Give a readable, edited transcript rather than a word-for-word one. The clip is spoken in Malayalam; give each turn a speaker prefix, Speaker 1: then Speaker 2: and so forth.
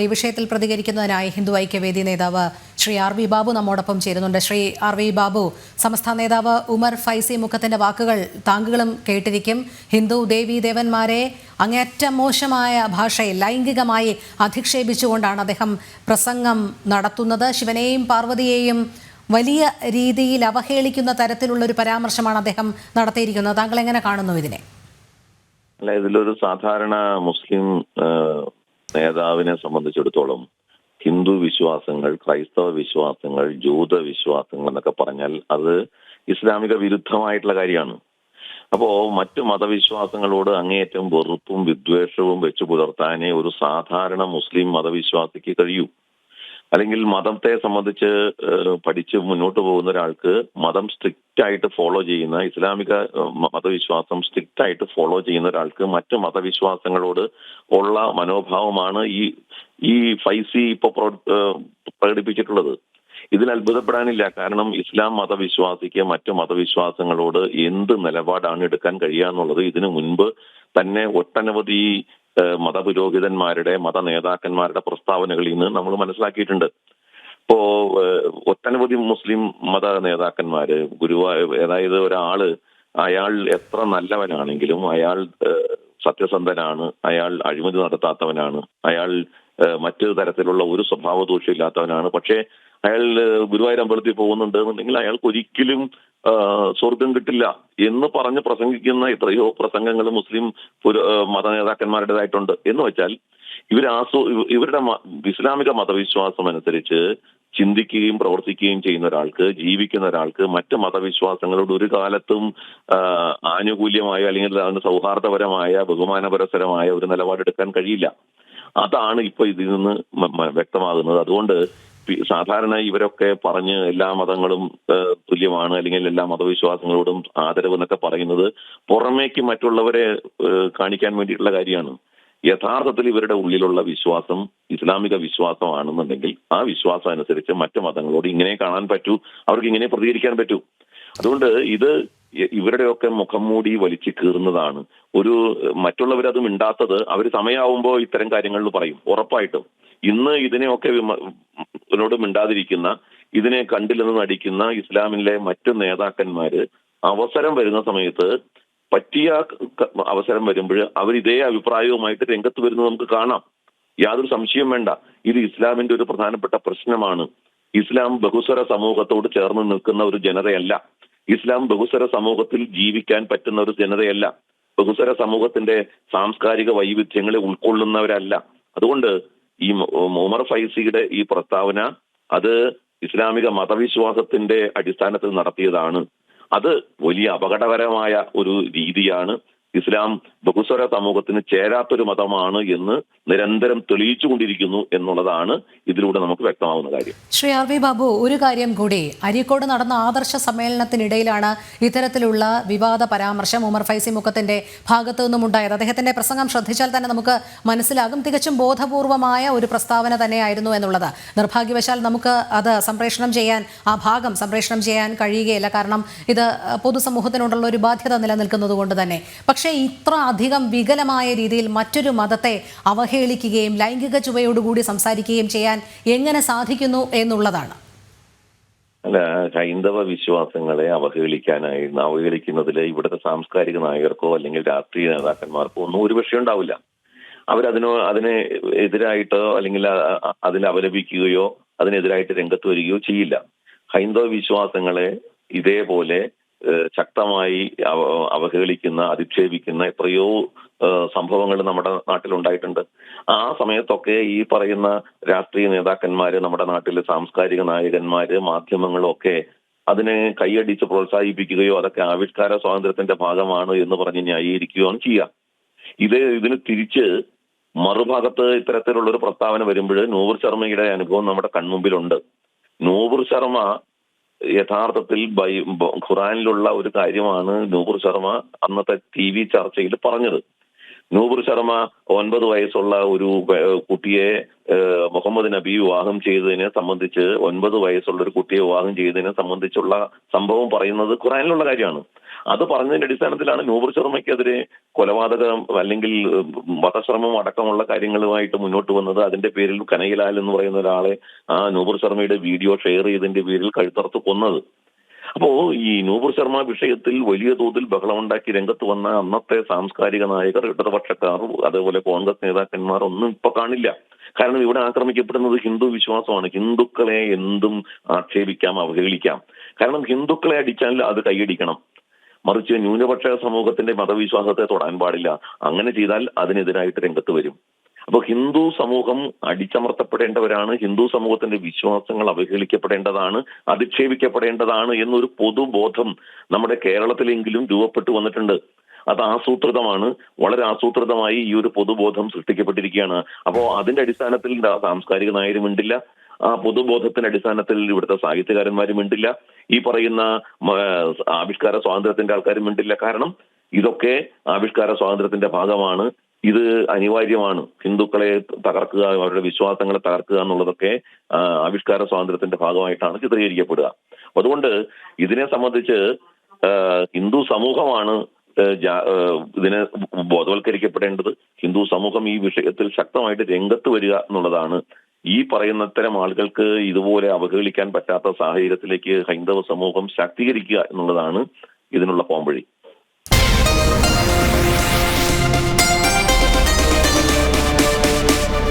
Speaker 1: ഈ വിഷയത്തിൽ പ്രതികരിക്കുന്നതിനായി ഹിന്ദു ഐക്യവേദി നേതാവ് ശ്രീ ആർ വി ബാബു നമ്മോടൊപ്പം ചേരുന്നുണ്ട്. ശ്രീ ആർ വി ബാബു, സംസ്ഥാന നേതാവ് ഉമർ ഫൈസി മുക്കത്തിന്റെ വാക്കുകൾ താങ്കളും കേട്ടിരിക്കും. ഹിന്ദു ദേവീ ദേവന്മാരെ അങ്ങേയറ്റം മോശമായ ഭാഷയിൽ ലൈംഗികമായി അധിക്ഷേപിച്ചുകൊണ്ടാണ് അദ്ദേഹം പ്രസംഗം നടത്തുന്നത്. ശിവനെയും പാർവതിയെയും വലിയ രീതിയിൽ അവഹേളിക്കുന്ന തരത്തിലുള്ള ഒരു പരാമർശമാണ് അദ്ദേഹം നടത്തിയിരിക്കുന്നത്. താങ്കൾ എങ്ങനെ കാണുന്നു ഇതിനെ?
Speaker 2: അല്ല, ഇതിലൊരു സാധാരണ മുസ്ലിം നേതാവിനെ സംബന്ധിച്ചിടത്തോളം ഹിന്ദു വിശ്വാസങ്ങൾ, ക്രൈസ്തവ വിശ്വാസങ്ങൾ, ജൂത വിശ്വാസങ്ങൾ എന്നൊക്കെ പറഞ്ഞാൽ അത് ഇസ്ലാമിക വിരുദ്ധമായിട്ടുള്ള കാര്യമാണ്. അപ്പോ മറ്റു മതവിശ്വാസങ്ങളോട് അങ്ങേയറ്റം വെറുപ്പും വിദ്വേഷവും വെച്ചു പുലർത്താനേ ഒരു സാധാരണ മുസ്ലിം മതവിശ്വാസിക്ക് കഴിയൂ. അല്ലെങ്കിൽ മതത്തെ സംബന്ധിച്ച് പഠിച്ച് മുന്നോട്ട് പോകുന്ന ഒരാൾക്ക് മതം സ്ട്രിക്റ്റ് ആയിട്ട് ഫോളോ ചെയ്യുന്ന, ഇസ്ലാമിക മതവിശ്വാസം സ്ട്രിക്റ്റ് ആയിട്ട് ഫോളോ ചെയ്യുന്ന ഒരാൾക്ക് മറ്റു മതവിശ്വാസങ്ങളോട് ഉള്ള മനോഭാവമാണ് ഈ ഫൈസി ഇപ്പൊ പ്രകടിപ്പിച്ചിട്ടുള്ളത്. ഇതിൽ അത്ഭുതപ്പെടാനില്ല. കാരണം ഇസ്ലാം മതവിശ്വാസിക്ക് മറ്റു മതവിശ്വാസങ്ങളോട് എന്ത് നിലപാടാണ് എടുക്കാൻ കഴിയുക എന്നുള്ളത് ഇതിനു മുൻപ് തന്നെ ഒട്ടനവധി മതപുരോഹിതന്മാരുടെ, മത നേതാക്കന്മാരുടെ പ്രസ്താവനകളിൽ നിന്ന് നമ്മൾ മനസ്സിലാക്കിയിട്ടുണ്ട്. ഇപ്പോ ഒട്ടനവധി മുസ്ലിം മത നേതാക്കന്മാര് അതായത് അയാൾ എത്ര നല്ലവനാണെങ്കിലും, അയാൾ സത്യസന്ധനാണ്, അയാൾ അഴിമതി നടത്താത്തവനാണ്, അയാൾ മറ്റു തരത്തിലുള്ള ഒരു സ്വഭാവ ദൂഷ്യം ഇല്ലാത്തവനാണ്, പക്ഷേ അയാൾ ഗുരുവായൂർ അമ്പലത്തിൽ പോകുന്നുണ്ട് എന്നുണ്ടെങ്കിൽ അയാൾക്ക് ഒരിക്കലും സ്വർഗം കിട്ടില്ല എന്ന് പറഞ്ഞ് പ്രസംഗിക്കുന്ന എത്രയോ പ്രസംഗങ്ങൾ മുസ്ലിം മത നേതാക്കന്മാരുടേതായിട്ടുണ്ട്. എന്ന് വെച്ചാൽ ഇവരുടെ ഇസ്ലാമിക മതവിശ്വാസം അനുസരിച്ച് ചിന്തിക്കുകയും പ്രവർത്തിക്കുകയും ചെയ്യുന്ന ഒരാൾക്ക്, ജീവിക്കുന്ന ഒരാൾക്ക് മറ്റ് മതവിശ്വാസങ്ങളോട് ഒരു കാലത്തും ആനുകൂല്യമായോ അല്ലെങ്കിൽ അതിന് സൗഹാർദ്ദപരമായ, ബഹുമാനപരസരമായ ഒരു നിലപാടെടുക്കാൻ കഴിയില്ല. അതാണ് ഇപ്പൊ ഇതിൽ നിന്ന് വ്യക്തമാകുന്നത്. അതുകൊണ്ട് സാധാരണ ഇവരൊക്കെ പറഞ്ഞ് എല്ലാ മതങ്ങളും തുല്യമാണ് അല്ലെങ്കിൽ എല്ലാ മതവിശ്വാസങ്ങളോടും ആദരവ് എന്നൊക്കെ പറയുന്നത് പുറമേക്ക് മറ്റുള്ളവരെ കാണിക്കാൻ വേണ്ടിയിട്ടുള്ള കാര്യമാണ്. യഥാർത്ഥത്തിൽ ഇവരുടെ ഉള്ളിലുള്ള വിശ്വാസം ഇസ്ലാമിക വിശ്വാസമാണെന്നുണ്ടെങ്കിൽ ആ വിശ്വാസം അനുസരിച്ച് മറ്റു മതങ്ങളോട് ഇങ്ങനെ കാണാൻ പറ്റൂ, അവർക്ക് ഇങ്ങനെ പ്രതികരിക്കാൻ പറ്റൂ. അതുകൊണ്ട് ഇത് ഇവരുടെയൊക്കെ മുഖം മൂടി വലിച്ചു കീറുന്നതാണ്. മറ്റുള്ളവരത് മിണ്ടാത്തത് അവർ സമയമാവുമ്പോൾ ഇത്തരം കാര്യങ്ങളിൽ പറയും. ഉറപ്പായിട്ടും ഇന്ന് ഇതിനെയൊക്കെ മിണ്ടാതിരിക്കുന്ന, ഇതിനെ കണ്ടില്ലെന്ന് നടിക്കുന്ന ഇസ്ലാമിലെ മറ്റു നേതാക്കന്മാര് അവസരം വരുന്ന സമയത്ത്, പറ്റിയ അവസരം വരുമ്പോൾ അവർ ഇതേ അഭിപ്രായവുമായിട്ട് രംഗത്ത് വരുന്നത് നമുക്ക് കാണാം. യാതൊരു സംശയം വേണ്ട. ഇത് ഇസ്ലാമിന്റെ ഒരു പ്രധാനപ്പെട്ട പ്രശ്നമാണ്. ഇസ്ലാം ബഹുസ്വര സമൂഹത്തോട് ചേർന്ന് നിൽക്കുന്ന ഒരു ജനതയല്ല. ഇസ്ലാം ബഹുസ്വര സമൂഹത്തിൽ ജീവിക്കാൻ പറ്റുന്ന ഒരു ജനതയല്ല. ബഹുസ്വര സമൂഹത്തിന്റെ സാംസ്കാരിക വൈവിധ്യങ്ങളെ ഉൾക്കൊള്ളുന്നവരല്ല. അതുകൊണ്ട് ഈ ഉമർ ഫൈസിയുടെ ഈ പ്രസ്താവന അത് ഇസ്ലാമിക മതവിശ്വാസത്തിന്റെ അടിസ്ഥാനത്തിൽ നടത്തിയതാണ്. അത് വലിയ അപകടകരമായ ഒരു രീതിയാണ്. ഇസ്ലാം ബഹുസ്വര സമൂഹത്തിന് ചേരാത്തൊരു മതമാണ് എന്ന് നിരന്തരം തെളിയിച്ചുകൊണ്ടിരിക്കുന്നു എന്നുള്ളതാണ് ഇതിലൂടെ നമുക്ക് വ്യക്തമാവുന്ന കാര്യം.
Speaker 1: ശ്രീ ആർ വി ബാബു, ഒരു കാര്യം കൂടി, അരീക്കോട് നടന്ന ആദർശ സമ്മേളനത്തിനിടയിലാണ് ഇത്തരത്തിലുള്ള വിവാദ പരാമർശം ഉമർ ഫൈസി മുക്കത്തിന്റെ ഭാഗത്തു നിന്നും ഉണ്ടായത്. അദ്ദേഹത്തിന്റെ പ്രസംഗം ശ്രദ്ധിച്ചാൽ തന്നെ നമുക്ക് മനസ്സിലാകും തികച്ചും ബോധപൂർവമായ ഒരു പ്രസ്താവന തന്നെയായിരുന്നു എന്നുള്ളത്. നിർഭാഗ്യവശാൽ നമുക്ക് അത് ആ ഭാഗം സംപ്രേഷണം ചെയ്യാൻ കഴിയുകയില്ല. കാരണം ഇത് പൊതുസമൂഹത്തിനോടുള്ള ഒരു ബാധ്യത നിലനിൽക്കുന്നത് കൊണ്ട് തന്നെ. പക്ഷേ ഇത്ര അധികം വികലമായ രീതിയിൽ മറ്റൊരു മതത്തെ അവഹേളിക്കുകയും ലൈംഗിക ചുവയോടുകൂടി സംസാരിക്കുകയും ചെയ്യാൻ എങ്ങനെ സാധിക്കുന്നു എന്നുള്ളതാണ്.
Speaker 2: അല്ല, ഹൈന്ദവ വിശ്വാസങ്ങളെ അവഹേളിക്കുന്നതിൽ ഇവിടുത്തെ സാംസ്കാരിക നായകർക്കോ അല്ലെങ്കിൽ രാഷ്ട്രീയ നേതാക്കന്മാർക്കോ ഒന്നും ഒരു വിഷയം ഉണ്ടാവില്ല. അതിനെ എതിരായിട്ടോ അല്ലെങ്കിൽ അതിനെ അപലപിക്കുകയോ അതിനെതിരായിട്ട് രംഗത്ത് വരികയോ ചെയ്യില്ല. ഹൈന്ദവ വിശ്വാസങ്ങളെ ഇതേപോലെ ശക്തമായി അവഹേളിക്കുന്ന, അധിക്ഷേപിക്കുന്ന എത്രയോ സംഭവങ്ങൾ നമ്മുടെ നാട്ടിലുണ്ടായിട്ടുണ്ട്. ആ സമയത്തൊക്കെ ഈ പറയുന്ന രാഷ്ട്രീയ നേതാക്കന്മാര്, നമ്മുടെ നാട്ടിലെ സാംസ്കാരിക നായകന്മാര്, മാധ്യമങ്ങളൊക്കെ അതിനെ കൈയടിച്ച് പ്രോത്സാഹിപ്പിക്കുകയോ അതൊക്കെ ആവിഷ്കാര സ്വാതന്ത്ര്യത്തിന്റെ ഭാഗമാണ് എന്ന് പറഞ്ഞ് ന്യായീകരിക്കുകയാണ് ചെയ്യുക. ഇതിന് തിരിച്ച് മറുഭാഗത്ത് ഇത്തരത്തിലുള്ളൊരു പ്രസ്താവന വരുമ്പോൾ നൂപുർ ശർമ്മയുടെ അനുഭവം നമ്മുടെ കൺമുമ്പിലുണ്ട്. നൂപുർ ശർമ്മ യഥാർത്ഥത്തിൽ ഖുറാനിലുള്ള ഒരു കാര്യമാണ് നൂപുർ ശർമ്മ അന്നത്തെ TV ചർച്ചയിൽ പറഞ്ഞത്. നൂപുർ ശർമ്മ 9 വയസ്സുള്ള ഒരു കുട്ടിയെ മുഹമ്മദ് നബി വിവാഹം ചെയ്തതിനെ സംബന്ധിച്ച്, 9 വയസ്സുള്ള ഒരു കുട്ടിയെ വിവാഹം ചെയ്തതിനെ സംബന്ധിച്ചുള്ള സംഭവം പറയുന്നത് ഖുറാനിലുള്ള കാര്യമാണ്. അത് പറഞ്ഞതിന്റെ അടിസ്ഥാനത്തിലാണ് നൂപുർ ശർമ്മയ്ക്കെതിരെ കൊലപാതകം അല്ലെങ്കിൽ വധശ്രമം അടക്കമുള്ള കാര്യങ്ങളുമായിട്ട് മുന്നോട്ട് വന്നത്. അതിന്റെ പേരിൽ കനയ്യലാൽ എന്ന് പറയുന്ന ഒരാളെ ആ നൂപുർ ശർമ്മയുടെ വീഡിയോ ഷെയർ ചെയ്തതിന്റെ പേരിൽ കഴുത്തറുത്ത് കൊന്നത്. അപ്പോ ഈ നൂപുർ ശർമ്മ വിഷയത്തിൽ വലിയ തോതിൽ ബഹളമുണ്ടാക്കി രംഗത്ത് വന്ന അന്നത്തെ സാംസ്കാരിക നായകർ, ഇടതുപക്ഷക്കാർ, അതേപോലെ കോൺഗ്രസ് നേതാക്കന്മാർ ഒന്നും ഇപ്പൊ കാണില്ല. കാരണം ഇവിടെ ആക്രമിക്കപ്പെടുന്നത് ഹിന്ദു വിശ്വാസമാണ്. ഹിന്ദുക്കളെ എന്തും ആക്ഷേപിക്കാം, അവഹേളിക്കാം. കാരണം ഹിന്ദുക്കളെ അടിച്ചാൽ അത് കൈയടിക്കണം, മറിച്ച് ന്യൂനപക്ഷ സമൂഹത്തിന്റെ മതവിശ്വാസത്തെ തൊടാൻ പാടില്ല. അങ്ങനെ ചെയ്താൽ അതിനെതിരായിട്ട് രംഗത്ത് വരും. അപ്പൊ ഹിന്ദു സമൂഹം അടിച്ചമർത്തപ്പെടേണ്ടവരാണ്, ഹിന്ദു സമൂഹത്തിന്റെ വിശ്വാസങ്ങൾ അവഹേളിക്കപ്പെടേണ്ടതാണ്, അധിക്ഷേപിക്കപ്പെടേണ്ടതാണ് എന്നൊരു പൊതുബോധം നമ്മുടെ കേരളത്തിലെങ്കിലും രൂപപ്പെട്ടു വന്നിട്ടുണ്ട്. അത് ആസൂത്രിതമാണ്, വളരെ ആസൂത്രിതമായി ഈ ഒരു പൊതുബോധം സൃഷ്ടിക്കപ്പെട്ടിരിക്കുകയാണ്. അപ്പോ അതിന്റെ അടിസ്ഥാനത്തിൽ സാംസ്കാരിക നായരും മിണ്ടില്ല, ആ പൊതുബോധത്തിന്റെ അടിസ്ഥാനത്തിൽ ഇവിടുത്തെ സാഹിത്യകാരന്മാരും മിണ്ടില്ല, ഈ പറയുന്ന ആവിഷ്കാര സ്വാതന്ത്ര്യത്തിന്റെ ആൾക്കാരും മിണ്ടില്ല. കാരണം ഇതൊക്കെ ആവിഷ്കാര സ്വാതന്ത്ര്യത്തിന്റെ ഭാഗമാണ്, ഇത് അനിവാര്യമാണ്. ഹിന്ദുക്കളെ തകർക്കുക, അവരുടെ വിശ്വാസങ്ങളെ തകർക്കുക എന്നുള്ളതൊക്കെ ആവിഷ്കാര സ്വാതന്ത്ര്യത്തിന്റെ ഭാഗമായിട്ടാണ് ചിത്രീകരിക്കപ്പെടുക. അതുകൊണ്ട് ഇതിനെ സംബന്ധിച്ച് ഹിന്ദു സമൂഹമാണ് ഇതിനെ ബോധവൽക്കരിക്കപ്പെടേണ്ടത്. ഹിന്ദു സമൂഹം ഈ വിഷയത്തിൽ ശക്തമായിട്ട് രംഗത്ത് വരിക എന്നുള്ളതാണ്. ഈ പറയുന്ന ഇത്തരം ആളുകൾക്ക് ഇതുപോലെ അവഹേളിക്കാൻ പറ്റാത്ത സാഹചര്യത്തിലേക്ക് ഹൈന്ദവ സമൂഹം ശാക്തീകരിക്കുക എന്നുള്ളതാണ് ഇതിനുള്ള പോംവഴി.